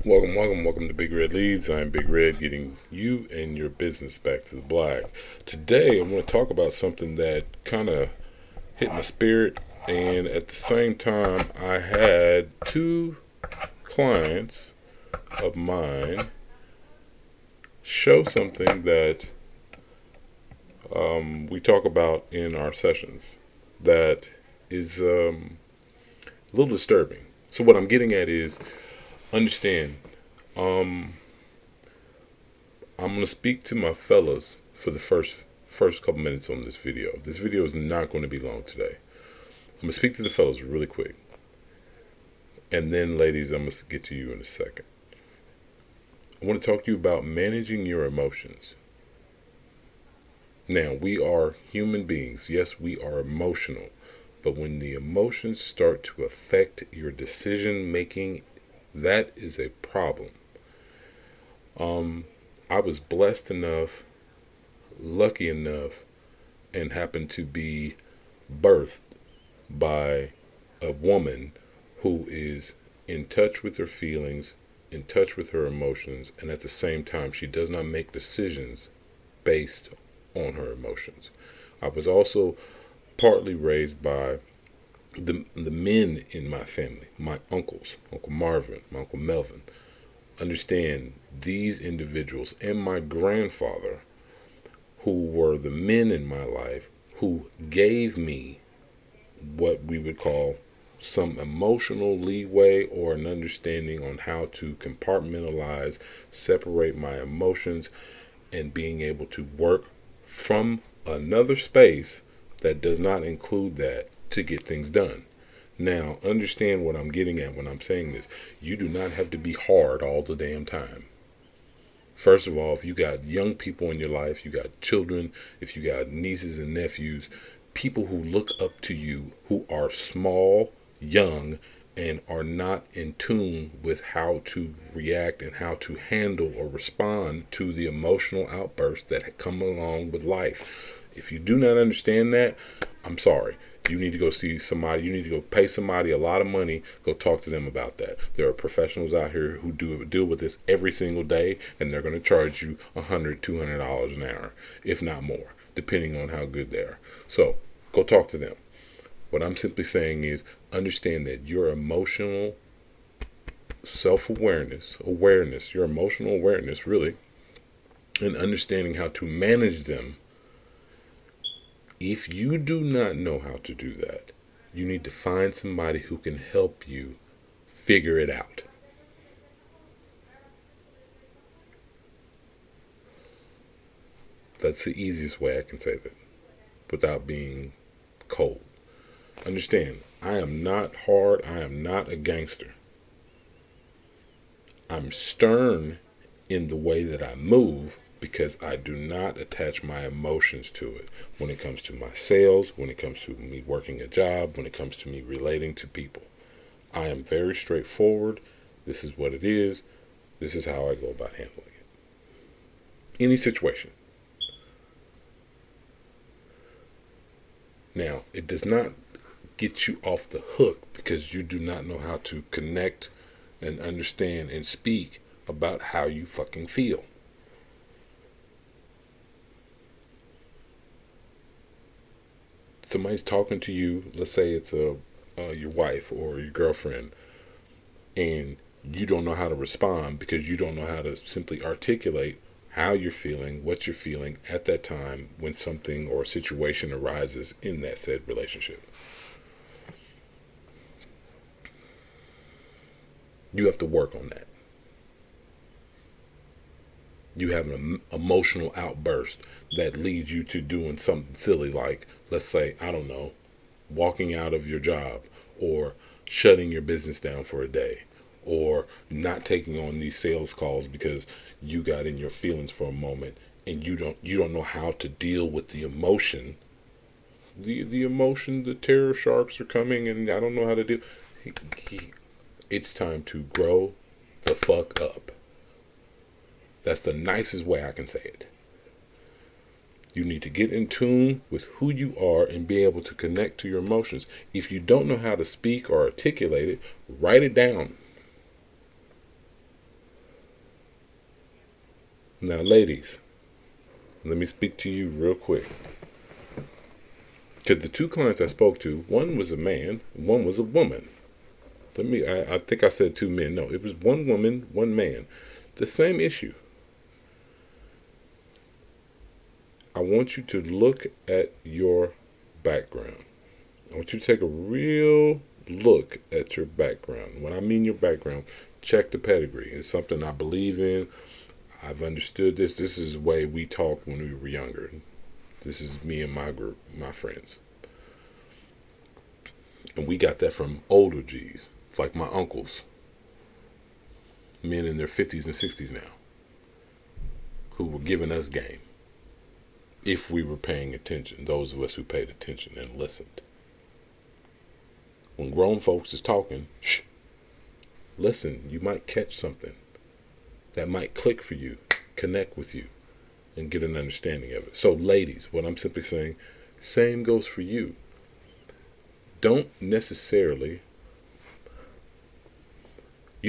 Welcome to Big Red Leads. I'm Big Red, getting you and your business back to the black. Today, I'm going to talk about something that kind of hit my spirit, and at the same time, I had two clients of mine show something that we talk about in our sessions that is a little disturbing. So, what I'm getting at is understand. Um, I'm gonna speak to my fellas for the first couple minutes on this video. This video is not going to be long today. I'm gonna speak to the fellas really quick, and then, ladies, I'm gonna get to you in a second. I want to talk to you about managing your emotions. Now, we are human beings. Yes, we are emotional, but when the emotions start to affect your decision making, that is a problem. I was blessed enough, lucky enough, and happened to be birthed by a woman who is in touch with her feelings, in touch with her emotions, and at the same time, she does not make decisions based on her emotions. I was also partly raised by the men in my family, my uncles, Uncle Marvin, my Uncle Melvin. Understand these individuals and my grandfather, who were the men in my life who gave me what we would call some emotional leeway or an understanding on how to compartmentalize, separate my emotions, and being able to work from another space that does not include that to get things done. Now, understand what I'm getting at when I'm saying this. You do not have to be hard all the damn time. First of all, if you got young people in your life, you got children, if you got nieces and nephews, people who look up to you, who are small, young, and are not in tune with how to react and how to handle or respond to the emotional outbursts that come along with life. If you do not understand that, I'm sorry. You need to go see somebody. You need to go pay somebody a lot of money. Go talk to them about that. There are professionals out here who deal with this every single day, and they're going to charge you $100, $200 an hour, if not more, depending on how good they are. So go talk to them. What I'm simply saying is understand that your emotional awareness, your emotional awareness, really, and understanding how to manage them. If you do not know how to do that, you need to find somebody who can help you figure it out. That's the easiest way I can say that without being cold. Understand, I am not hard. I am not a gangster. I'm stern in the way that I move because I do not attach my emotions to it. When it comes to my sales, when it comes to me working a job, when it comes to me relating to people, I am very straightforward. This is what it is. This is how I go about handling it. Any situation. Now, it does not get you off the hook because you do not know how to connect and understand and speak about how you fucking feel. Somebody's talking to you, let's say it's your wife or your girlfriend, and you don't know how to respond because you don't know how to simply articulate how you're feeling, what you're feeling at that time when something or a situation arises in that said relationship. You have to work on that. You have an emotional outburst that leads you to doing something silly like, let's say, I don't know, walking out of your job or shutting your business down for a day or not taking on these sales calls because you got in your feelings for a moment and you don't know how to deal with the emotion. The emotion, the terror sharks are coming and I don't know how to deal. It's time to grow the fuck up. That's the nicest way I can say it. You need to get in tune with who you are and be able to connect to your emotions. If you don't know how to speak or articulate it, write it down. Now, ladies, let me speak to you real quick. Because the two clients I spoke to, one was a man, one was a woman. I think I said two men. No, it was one woman, one man. The same issue. I want you to look at your background. I want you to take a real look at your background. When I mean your background, check the pedigree. It's something I believe in. I've understood this. This is the way we talked when we were younger. This is me and my group, my friends. And we got that from older G's, like my uncles, men in their 50s and 60s now, who were giving us game. If we were paying attention, those of us who paid attention and listened. When grown folks is talking, shh, listen, you might catch something that might click for you, connect with you, and get an understanding of it. So ladies, what I'm simply saying, same goes for you. You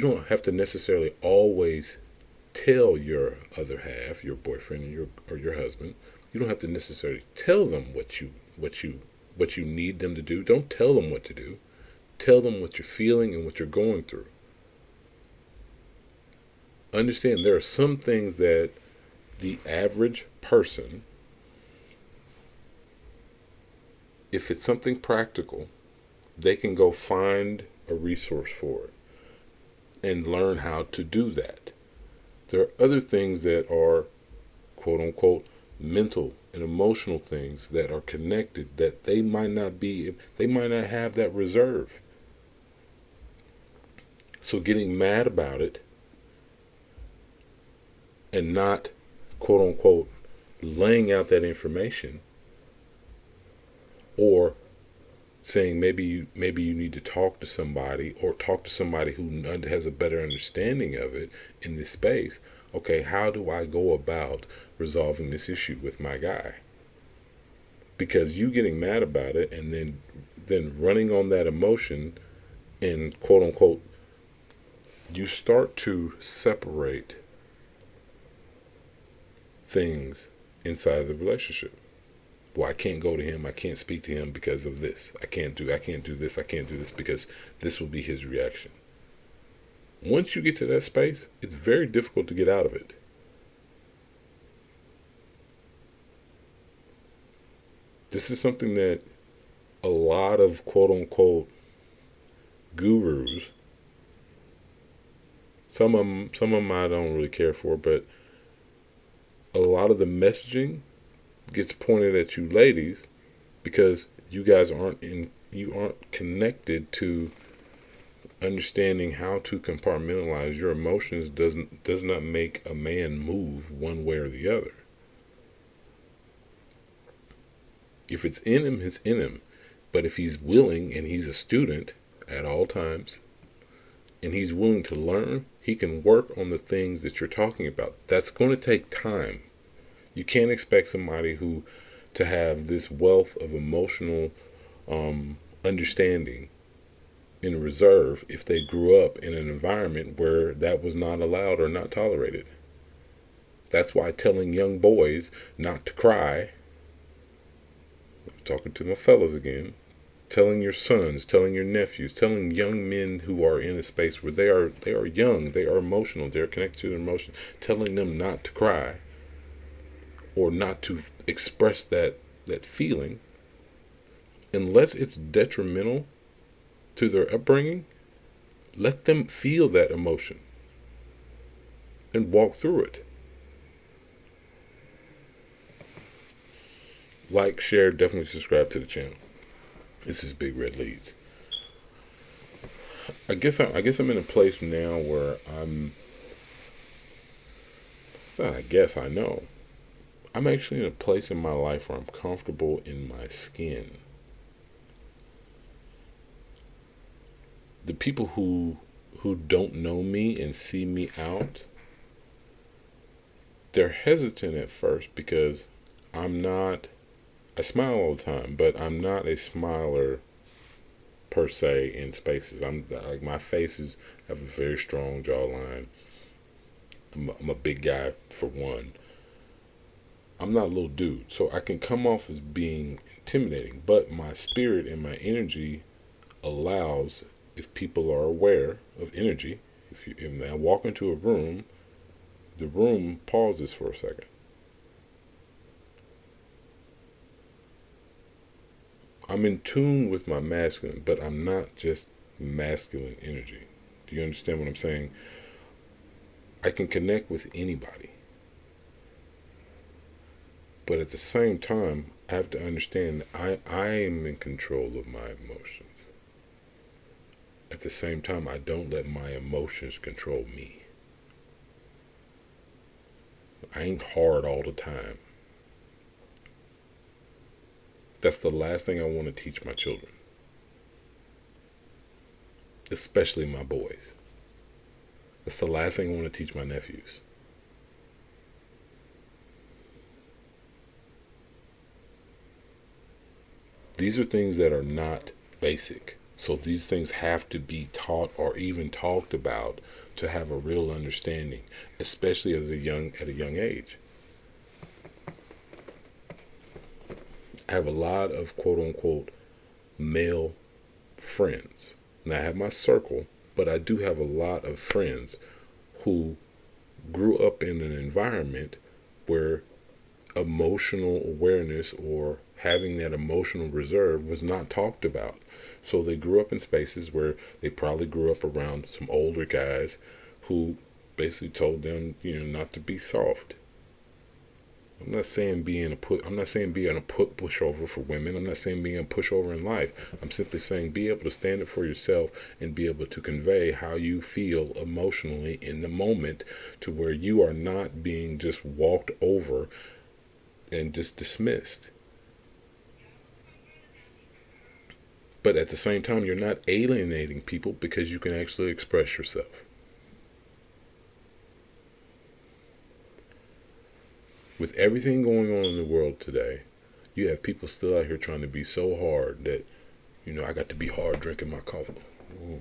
don't have to necessarily always tell your other half, your boyfriend or your husband. You don't have to necessarily tell them what you need them to do. Don't tell them what to do. Tell them what you're feeling and what you're going through. Understand there are some things that the average person, if it's something practical, they can go find a resource for it and learn how to do that. There are other things that are, quote unquote, mental and emotional things that are connected that they might not have that reserve. So getting mad about it and not, quote unquote, laying out that information, or saying maybe you need to talk to somebody, or talk to somebody who has a better understanding of it in this space. Okay, how do I go about resolving this issue with my guy? Because you getting mad about it and then running on that emotion and, quote unquote, you start to separate things inside the relationship. Well, I can't go to him, I can't speak to him because of this. I can't do this because this will be his reaction. Once you get to that space, it's very difficult to get out of it. This is something that a lot of quote unquote gurus, some of them I don't really care for, but a lot of the messaging gets pointed at you ladies because you guys aren't connected to understanding how to compartmentalize your emotions. Does not make a man move one way or the other. If it's in him, it's in him. But if he's willing and he's a student at all times and he's willing to learn, he can work on the things that you're talking about. That's going to take time. You can't expect somebody to have this wealth of emotional understanding in reserve if they grew up in an environment where that was not allowed or not tolerated. That's why telling young boys not to cry, I'm talking to my fellas again, telling your sons, telling your nephews, telling young men who are in a space where they are young, they are emotional, they're connected to their emotions, telling them not to cry or not to express that feeling, unless it's detrimental to their upbringing, let them feel that emotion and walk through it. Like, share, definitely subscribe to the channel. This is Big Red Leads. I guess I'm in a place now where I know. I'm actually in a place in my life where I'm comfortable in my skin. The people who don't know me and see me out, they're hesitant at first because I smile all the time, but I'm not a smiler per se in spaces. I'm like, my faces have a very strong jawline. I'm a big guy for one. I'm not a little dude, so I can come off as being intimidating, but my spirit and my energy allows, if people are aware of energy, if I walk into a room, the room pauses for a second. I'm in tune with my masculine, but I'm not just masculine energy. Do you understand what I'm saying? I can connect with anybody. But at the same time, I have to understand that I am in control of my emotions. At the same time, I don't let my emotions control me. I ain't hard all the time. That's the last thing I want to teach my children, especially my boys. That's the last thing I want to teach my nephews. These are things that are not basic. So these things have to be taught or even talked about to have a real understanding, especially at a young age. I have a lot of quote unquote male friends. Now I have my circle, but I do have a lot of friends who grew up in an environment where emotional awareness or having that emotional reserve was not talked about. So they grew up in spaces where they probably grew up around some older guys who basically told them, not to be soft. I'm not saying being a pushover for women. I'm not saying being a pushover in life. I'm simply saying be able to stand up for yourself and be able to convey how you feel emotionally in the moment, to where you are not being just walked over and just dismissed. But at the same time, you're not alienating people because you can actually express yourself. With everything going on in the world today, you have people still out here trying to be so hard that, I got to be hard drinking my coffee. Ooh.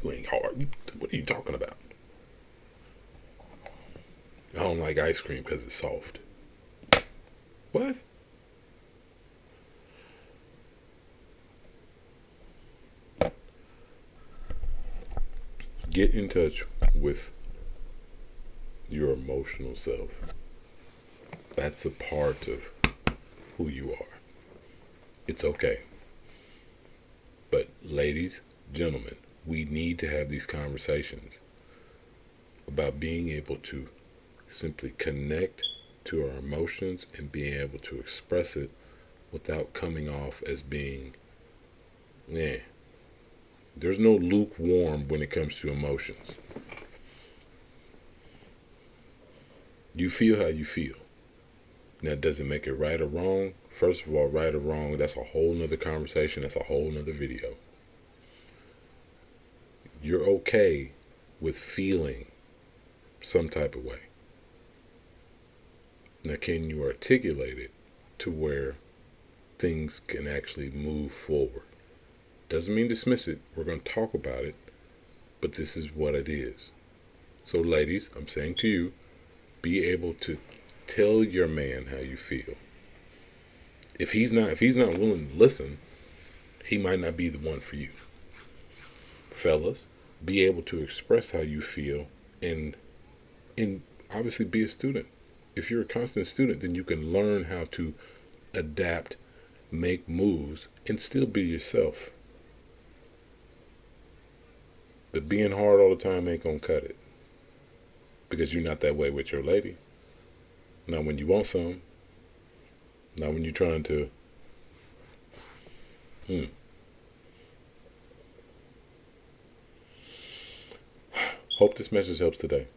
You ain't hard. What are you talking about? I don't like ice cream because it's soft. What? Get in touch with your emotional self. That's a part of who you are. It's okay. But ladies, gentlemen, we need to have these conversations about being able to simply connect to our emotions and being able to express it without coming off as being, there's no lukewarm when it comes to emotions. You feel how you feel. Now, does it make it right or wrong? First of all, right or wrong, that's a whole nother conversation. That's a whole nother video. You're okay with feeling some type of way. Now, can you articulate it to where things can actually move forward? Doesn't mean dismiss it. We're going to talk about it, but this is what it is. So, ladies, I'm saying to you, be able to tell your man how you feel. If he's not willing to listen, he might not be the one for you. Fellas, be able to express how you feel and obviously be a student. If you're a constant student, then you can learn how to adapt, make moves, and still be yourself. But being hard all the time ain't gonna cut it. Because you're not that way with your lady. Not when you want some. Not when you're trying to. Hope this message helps today.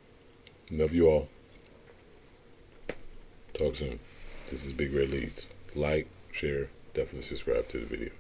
Love you all. Talk soon. This is Big Red Leads. Like, share, definitely subscribe to the video.